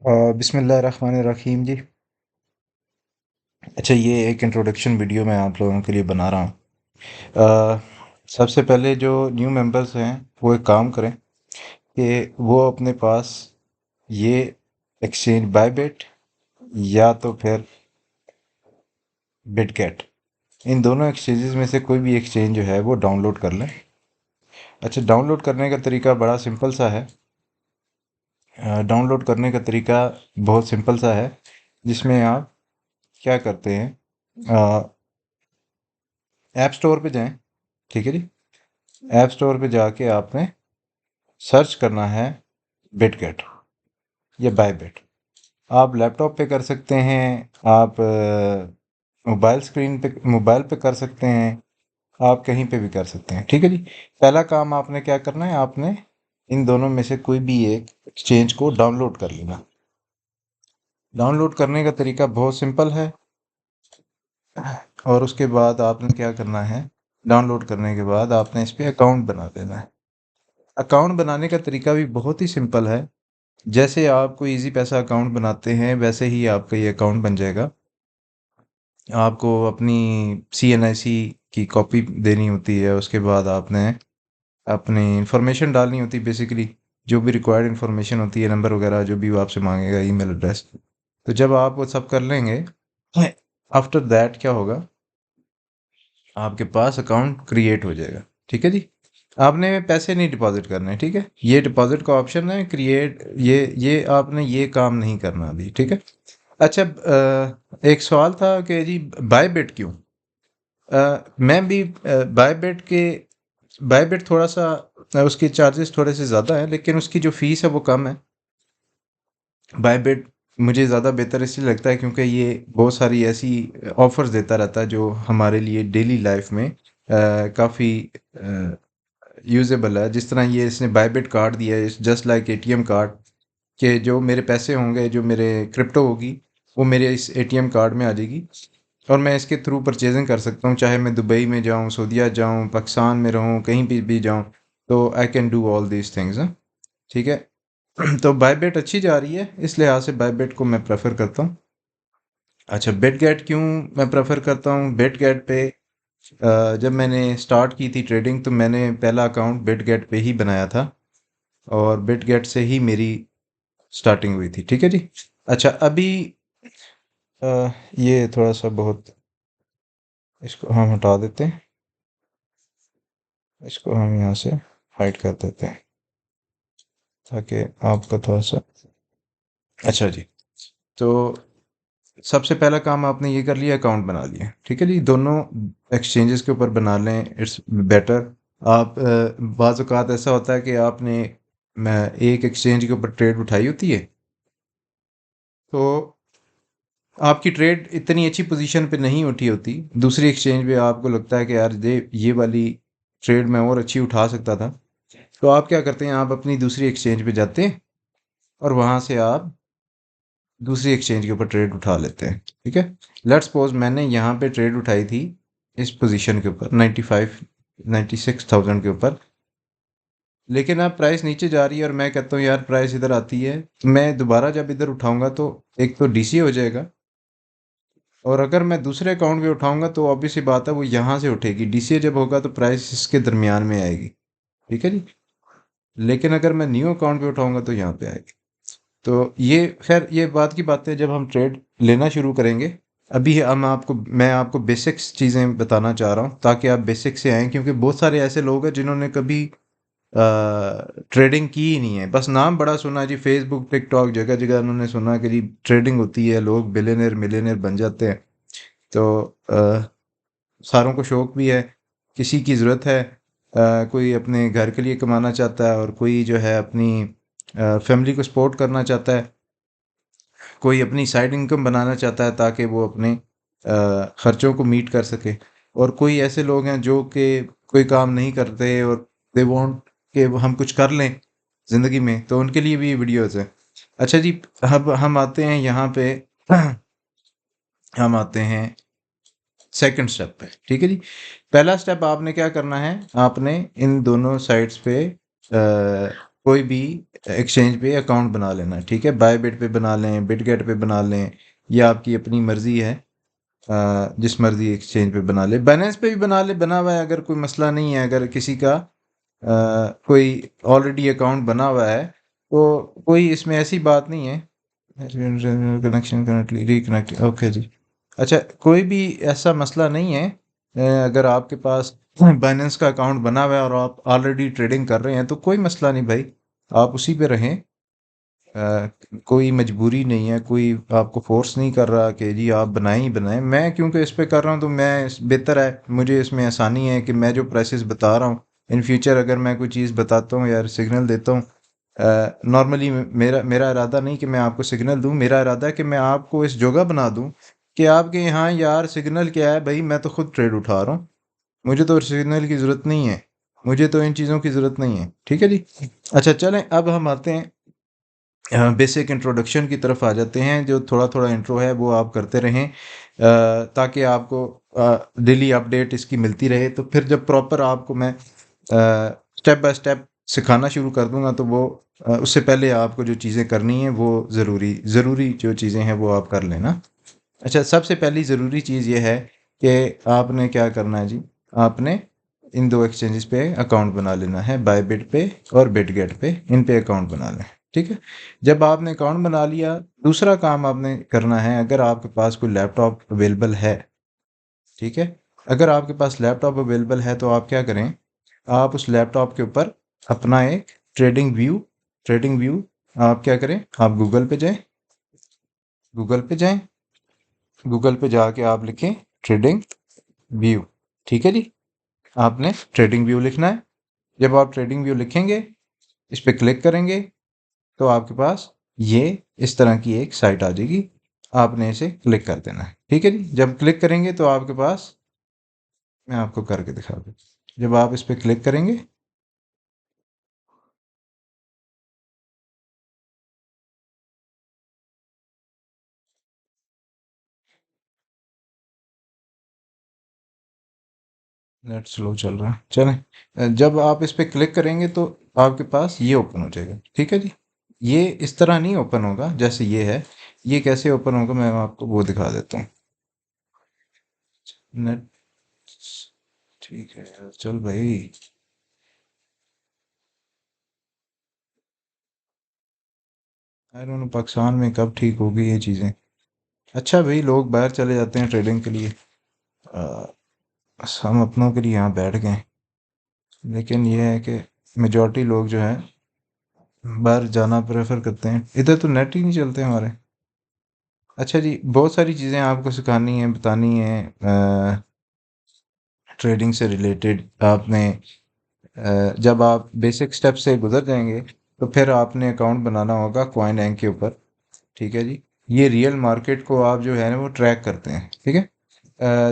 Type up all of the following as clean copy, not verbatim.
बिस्मिल्लाहिर्रहमानिर्रहीम जी। अच्छा, ये एक इंट्रोडक्शन वीडियो मैं आप लोगों के लिए बना रहा हूँ। अ, सबसे पहले जो न्यू मेंबर्स हैं वो एक काम करें कि वो अपने पास ये एक्सचेंज बायबिट या तो फिर बिटगेट, इन दोनों एक्सचेंजेस में से कोई भी एक्सचेंज जो है वो डाउनलोड कर लें। अच्छा, डाउनलोड करने का तरीका बड़ा सिंपल सा है। डाउनलोड करने का तरीका बहुत सिंपल सा है, जिसमें आप क्या करते हैं, ऐप स्टोर पे जाएं। ठीक है जी। ऐप स्टोर पे जाके आपने सर्च करना है बिटगेट या बायबिट। आप लैपटॉप पे कर सकते हैं, आप मोबाइल पे कर सकते हैं, आप कहीं पे भी कर सकते हैं। ठीक है जी। पहला काम आपने क्या करना है, आपने इन दोनों में से कोई भी एक एक्सचेंज को डाउनलोड कर लेना। डाउनलोड करने का तरीका बहुत सिंपल है, और उसके बाद आपने क्या करना है, डाउनलोड करने के बाद आपने इस पे अकाउंट बना देना है। अकाउंट बनाने का तरीका भी बहुत ही सिंपल है। जैसे आप कोई इजी पैसा अकाउंट बनाते हैं वैसे ही आपका ये अकाउंट बन जाएगा। आपको अपनी CNIC की कॉपी देनी होती है, उसके बाद आपने अपनी इंफॉर्मेशन डालनी होती है, बेसिकली जो भी रिक्वायर्ड इंफॉर्मेशन होती है, नंबर वगैरह जो भी वो आपसे मांगेगा, ईमेल एड्रेस। तो जब आप वो सब कर लेंगे, आफ्टर दैट क्या होगा, आपके पास अकाउंट क्रिएट हो जाएगा। ठीक है जी। आपने पैसे नहीं डिपॉजिट करने, ठीक है। ये डिपॉजिट का ऑप्शन है, क्रिएट, ये आपने ये काम नहीं करना अभी, ठीक है। अच्छा, एक सवाल था कि जी बायबिट क्यों? मैं भी बायबिट थोड़ा सा, उसके चार्जेस थोड़े से ज़्यादा हैं, लेकिन उसकी जो फ़ीस है वो कम है। बायबिट मुझे ज़्यादा बेहतर इसलिए लगता है क्योंकि ये बहुत सारी ऐसी ऑफर्स देता रहता है जो हमारे लिए डेली लाइफ में काफ़ी यूजेबल है। जिस तरह ये इसने बायबिट कार्ड दिया है, जस्ट लाइक ATM कार्ड, कि जो मेरे पैसे होंगे, जो मेरे क्रिप्टो होगी, वो मेरे इस ATM कार्ड में आ जाएगी, और मैं इसके थ्रू परचेजिंग कर सकता हूँ, चाहे मैं दुबई में जाऊँ, सऊदीया जाऊँ, पाकिस्तान में रहूँ, कहीं भी जाऊँ, तो I can do all these things. ठीक है। तो बायबिट अच्छी जा रही है, इस लिहाज से बायबिट को मैं प्रेफर करता हूँ। अच्छा, बिटगेट क्यों मैं प्रेफर करता हूँ? बिटगेट पे जब मैंने स्टार्ट की थी ट्रेडिंग, तो मैंने पहला अकाउंट बिटगेट पे ही बनाया था, और बिटगेट से ही मेरी स्टार्टिंग हुई थी। ठीक है जी। अच्छा, अभी अ, ये थोड़ा सा बहुत, इसको हम हटा देते हैं, इसको हम यहाँ से हाइड कर देते हैं, ताकि आपका थोड़ा सा। अच्छा जी। तो सबसे पहला काम आपने ये कर लिया, अकाउंट बना लिया। ठीक है जी। दोनों एक्सचेंजेस के ऊपर बना लें, इट्स बेटर। आप बाज़ औक़ात ऐसा होता है कि आपने मैं एक एक्सचेंज के ऊपर ट्रेड उठाई होती है, तो आपकी ट्रेड इतनी अच्छी पोजीशन पे नहीं उठी होती, दूसरी एक्सचेंज पे आपको लगता है कि यार ये वाली ट्रेड मैं और अच्छी उठा सकता था, तो आप क्या करते हैं, आप अपनी दूसरी एक्सचेंज पे जाते हैं, और वहाँ से आप दूसरी एक्सचेंज के ऊपर ट्रेड उठा लेते हैं। ठीक है। लेट्स सपोज मैंने यहाँ पे ट्रेड उठाई थी इस पोजीशन के ऊपर 96,000 के ऊपर, लेकिन अब प्राइस नीचे जा रही है, और मैं कहता हूँ यार प्राइस इधर आती है, तो मैं दोबारा जब इधर उठाऊंगा तो एक तो DC हो जाएगा, और अगर मैं दूसरे अकाउंट पे उठाऊंगा तो ऑब्वियसली बात है वो यहाँ से उठेगी। DCA जब होगा तो प्राइस इसके दरमियान में आएगी। ठीक है जी। लेकिन अगर मैं न्यू अकाउंट पे उठाऊंगा तो यहाँ पे आएगी। तो ये खैर ये बात की बात है, जब हम ट्रेड लेना शुरू करेंगे। अभी मैं आपको बेसिक्स चीज़ें बताना चाह रहा हूँ, ताकि आप बेसिक से आएँ, क्योंकि बहुत सारे ऐसे लोग हैं जिन्होंने कभी ट्रेडिंग की ही नहीं है, बस नाम बड़ा सुना जी, फेसबुक टिकटॉक जगह जगह उन्होंने सुना कि जी ट्रेडिंग होती है, लोग बिलियनर मिलियनर बन जाते हैं। तो सारों को शौक भी है, किसी की ज़रूरत है, कोई अपने घर के लिए कमाना चाहता है, और कोई जो है अपनी फैमिली को सपोर्ट करना चाहता है, कोई अपनी साइड इनकम बनाना चाहता है ताकि वो अपने खर्चों को मीट कर सके, और कोई ऐसे लोग हैं जो कि कोई काम नहीं करते, और दे वांट कि हम कुछ कर लें ज़िंदगी में, तो उनके लिए भी ये वीडियोस है। अच्छा जी, अब हम आते हैं यहाँ पे, हम आते हैं सेकंड स्टेप पे। ठीक है जी। पहला स्टेप आपने क्या करना है, आपने इन दोनों साइट्स पे कोई भी एक्सचेंज पे अकाउंट बना लेना, ठीक है। बायबिट पे बना लें, बिटगेट पे बना लें, ये आपकी अपनी मर्जी है। जिस मर्जी एक्सचेंज पे बना ले, बाइनेंस पे भी बना ले, बना हुआ है, अगर कोई मसला नहीं है। अगर किसी का कोई ऑलरेडी अकाउंट बना हुआ है तो कोई इसमें ऐसी बात नहीं है। कनेक्शन करंटली रिकनेक्ट, ओके जी। अच्छा, कोई भी ऐसा मसला नहीं है। अगर आपके पास बाइनेंस का अकाउंट बना हुआ है और आप ऑलरेडी ट्रेडिंग कर रहे हैं तो कोई मसला नहीं भाई, आप उसी पे रहें। कोई मजबूरी नहीं है, कोई आपको फोर्स नहीं कर रहा कि जी आप बनाएं ही बनाएं। मैं क्योंकि इस पे कर रहा हूँ तो बेहतर है, मुझे इसमें आसानी है कि मैं जो प्राइसेस बता रहा हूँ, इन फ्यूचर अगर मैं कोई चीज़ बताता हूँ या सिग्नल देता हूँ, नॉर्मली मेरा मेरा इरादा नहीं कि मैं आपको सिग्नल दूं, मेरा इरादा है कि मैं आपको इस जगह बना दूं कि आपके यहाँ यार सिग्नल क्या है भाई, मैं तो खुद ट्रेड उठा रहा हूँ, मुझे तो सिग्नल की ज़रूरत नहीं है, मुझे तो इन चीज़ों की ज़रूरत नहीं है, ठीक है जी। अच्छा चलें, अब हम आते हैं बेसिक इंट्रोडक्शन की तरफ आ जाते हैं। जो थोड़ा थोड़ा इंट्रो है वो आप करते रहें, ताकि आपको डेली अपडेट इसकी मिलती रहे। तो फिर जब प्रॉपर आपको मैं स्टेप बाय स्टेप सिखाना शुरू कर दूंगा तो वो उससे पहले आपको जो चीज़ें करनी हैं वो ज़रूरी ज़रूरी जो चीज़ें हैं वो आप कर लेना। अच्छा, सबसे पहली ज़रूरी चीज़ ये है कि आपने क्या करना है जी, आपने इन दो एक्सचेंजेस पे अकाउंट बना लेना है, बायबिट पे और बिटगेट पे, इन पे अकाउंट बना लें, ठीक है। जब आपने अकाउंट बना लिया, दूसरा काम आपने करना है, अगर आपके पास कोई लैपटॉप अवेलेबल है, ठीक है, अगर आपके पास लैपटॉप अवेलेबल है तो आप क्या करें, आप उस लैपटॉप के ऊपर अपना एक ट्रेडिंग व्यू आप क्या करें, आप गूगल पे जाएं, गूगल पे जाके आप लिखें ट्रेडिंग व्यू, ठीक है जी। आपने ट्रेडिंग व्यू लिखना है। जब आप ट्रेडिंग व्यू लिखेंगे, इस पे क्लिक करेंगे, तो आपके पास ये इस तरह की एक साइट आ जाएगी। आपने इसे क्लिक कर देना है, ठीक है जी। जब क्लिक करेंगे तो आपके पास, मैं आपको करके दिखा दूँ, जब आप इस पे क्लिक करेंगे, नेट स्लो चल रहा है, चलें। जब आप इस पे क्लिक करेंगे तो आपके पास ये ओपन हो जाएगा, ठीक है जी। ये इस तरह नहीं ओपन होगा जैसे ये है, ये कैसे ओपन होगा मैं आपको वो दिखा देता हूँ। नेट, ठीक है यार, चल भाई। आई डोंट नो पाकिस्तान में कब ठीक होगी ये चीज़ें। अच्छा भाई, लोग बाहर चले जाते हैं ट्रेडिंग के लिए, अ, बस हम अपनों के लिए यहाँ बैठ गए। लेकिन ये है कि मेजॉरिटी लोग जो है बाहर जाना प्रेफर करते हैं, इधर तो नेट ही नहीं चलते हमारे। अच्छा जी, बहुत सारी चीज़ें आपको सिखानी है, बतानी है ट्रेडिंग से रिलेटेड। आपने जब आप बेसिक स्टेप से गुजर जाएंगे तो फिर आपने अकाउंट बनाना होगा कॉइन एंक के ऊपर, ठीक है जी। ये रियल मार्केट को आप जो है ना वो ट्रैक करते हैं, ठीक है।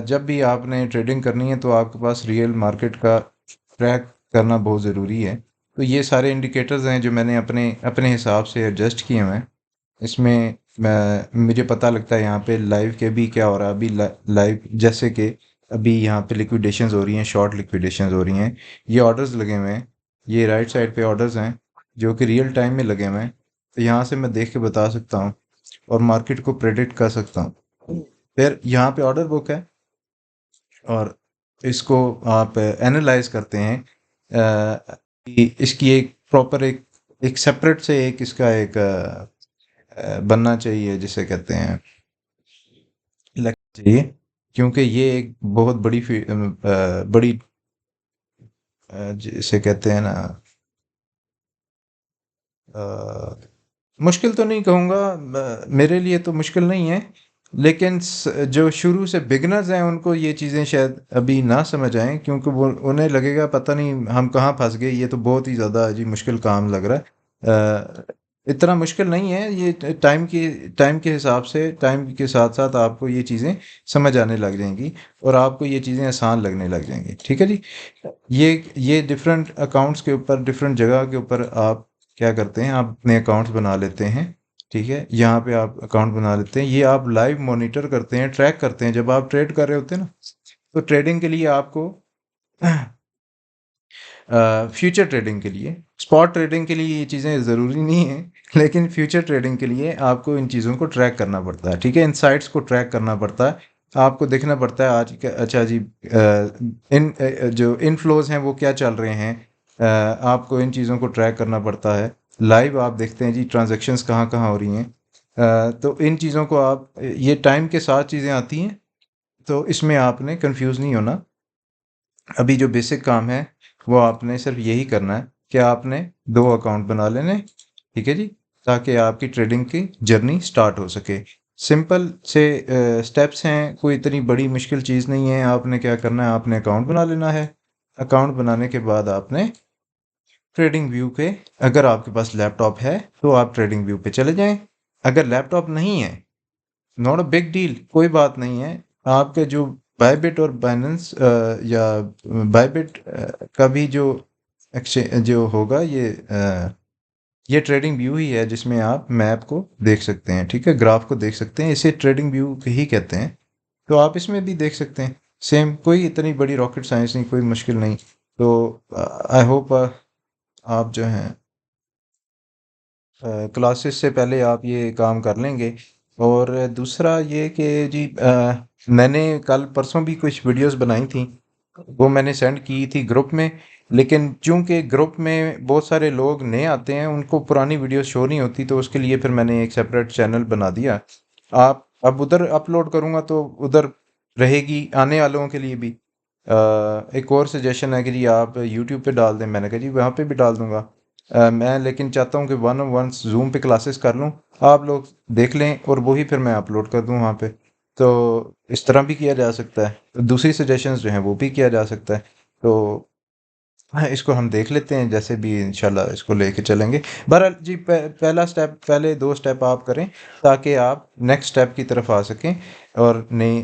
जब भी आपने ट्रेडिंग करनी है तो आपके पास रियल मार्केट का ट्रैक करना बहुत ज़रूरी है। तो ये सारे इंडिकेटर्स हैं जो मैंने अपने अपने हिसाब से एडजस्ट किए हुए हैं। इसमें मुझे पता लगता है यहाँ पे लाइव के भी क्या हो रहा है अभी। लाइव जैसे कि अभी यहाँ पे लिक्विडेशंस हो रही हैं, शॉर्ट लिक्विडेशंस हो रही हैं, ये ऑर्डर्स लगे हुए हैं, ये राइट साइड पे ऑर्डर्स हैं जो कि रियल टाइम में लगे हुए हैं। तो यहाँ से मैं देख के बता सकता हूँ और मार्केट को प्रेडिक्ट कर सकता हूँ। फिर यहाँ पे ऑर्डर बुक है और इसको आप एनालाइज करते हैं, कि इसकी एक प्रॉपर एक सेपरेट से एक इसका एक बनना चाहिए, जिसे कहते हैं लगना चाहिए, क्योंकि ये एक बहुत बड़ी बड़ी जिसे कहते हैं ना, अ, मुश्किल तो नहीं कहूँगा, मेरे लिए तो मुश्किल नहीं है, लेकिन जो शुरू से बिगनर्स हैं उनको ये चीज़ें शायद अभी ना समझ आएं, क्योंकि वो उन्हें लगेगा पता नहीं हम कहाँ फंस गए, ये तो बहुत ही ज़्यादा जी मुश्किल काम लग रहा है। इतना मुश्किल नहीं है ये, टाइम के हिसाब से, टाइम के साथ साथ आपको ये चीज़ें समझ आने लग जाएंगी और आपको ये चीज़ें आसान लगने लग जाएंगी, ठीक है जी। ये डिफरेंट अकाउंट्स के ऊपर, डिफरेंट जगह के ऊपर आप क्या करते हैं, आप अपने अकाउंट्स बना लेते हैं, ठीक है। यहाँ पे आप अकाउंट बना लेते हैं, ये आप लाइव मॉनिटर करते हैं, ट्रैक करते हैं जब आप ट्रेड कर रहे होते हैं ना। तो ट्रेडिंग के लिए आपको फ्यूचर ट्रेडिंग के लिए। स्पॉट ट्रेडिंग के लिए ये चीज़ें ज़रूरी नहीं हैं, लेकिन फ्यूचर ट्रेडिंग के लिए आपको इन चीज़ों को ट्रैक करना पड़ता है, ठीक है? इनसाइट्स को ट्रैक करना पड़ता है। आपको देखना पड़ता है आज का, अच्छा जी, जो इनफ्लोज़ हैं वो क्या चल रहे हैं। आपको इन चीज़ों को ट्रैक करना पड़ता है। लाइव आप देखते हैं जी ट्रांज़ैक्शंस कहाँ-कहाँ हो रही हैं। तो इन चीज़ों को आप, ये टाइम के साथ चीज़ें आती हैं, तो इसमें आपने कन्फ्यूज़ नहीं होना। अभी जो बेसिक काम है वो आपने सिर्फ यही करना है कि आपने 2 अकाउंट बना लेने, ठीक है जी? ताकि आपकी ट्रेडिंग की जर्नी स्टार्ट हो सके। सिंपल से स्टेप्स हैं, कोई इतनी बड़ी मुश्किल चीज़ नहीं है। आपने क्या करना है, आपने अकाउंट बना लेना है। अकाउंट बनाने के बाद आपने ट्रेडिंग व्यू पे, अगर आपके पास लैपटॉप है तो आप ट्रेडिंग व्यू पे चले जाएँ। अगर लैपटॉप नहीं है, नॉट अ बिग डील, कोई बात नहीं है। आपके जो बायबिट और बाइनेंस या बायबिट का भी जो जो होगा, ये ट्रेडिंग व्यू ही है जिसमें आप मैप को देख सकते हैं, ठीक है? ग्राफ को देख सकते हैं, इसे ट्रेडिंग व्यू ही कहते हैं। तो आप इसमें भी देख सकते हैं, सेम, कोई इतनी बड़ी रॉकेट साइंस नहीं, कोई मुश्किल नहीं। तो आई होप आप जो हैं क्लासेस से पहले आप ये काम कर लेंगे। और दूसरा ये कि जी, मैंने कल परसों भी कुछ वीडियोस बनाई थी, वो मैंने सेंड की थी ग्रुप में। लेकिन चूंकि ग्रुप में बहुत सारे लोग नए आते हैं, उनको पुरानी वीडियोस शो नहीं होती, तो उसके लिए फिर मैंने एक सेपरेट चैनल बना दिया। आप अब उधर अपलोड करूँगा तो उधर रहेगी आने वालों के लिए भी। एक और सजेशन है कि जी आप यूट्यूब पे डाल दें, मैंने कहा जी वहाँ पे भी डाल दूंगा। मैं लेकिन चाहता हूँ कि वन ऑन वन जूम पे क्लासेस कर लूँ, आप लोग देख लें और वही फिर मैं अपलोड कर दूँ वहाँ पे। तो इस तरह भी किया जा सकता है, तो दूसरी सजेशंस जो हैं वो भी किया जा सकता है। तो हाँ, इसको हम देख लेते हैं, जैसे भी इंशाल्लाह इसको लेके चलेंगे। बहरहाल जी, पहला स्टेप, पहले 2 स्टेप आप करें ताकि आप नेक्स्ट स्टेप की तरफ आ सकें और नई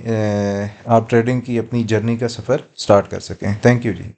आप ट्रेडिंग की अपनी जर्नी का सफ़र स्टार्ट कर सकें। Thank you ji.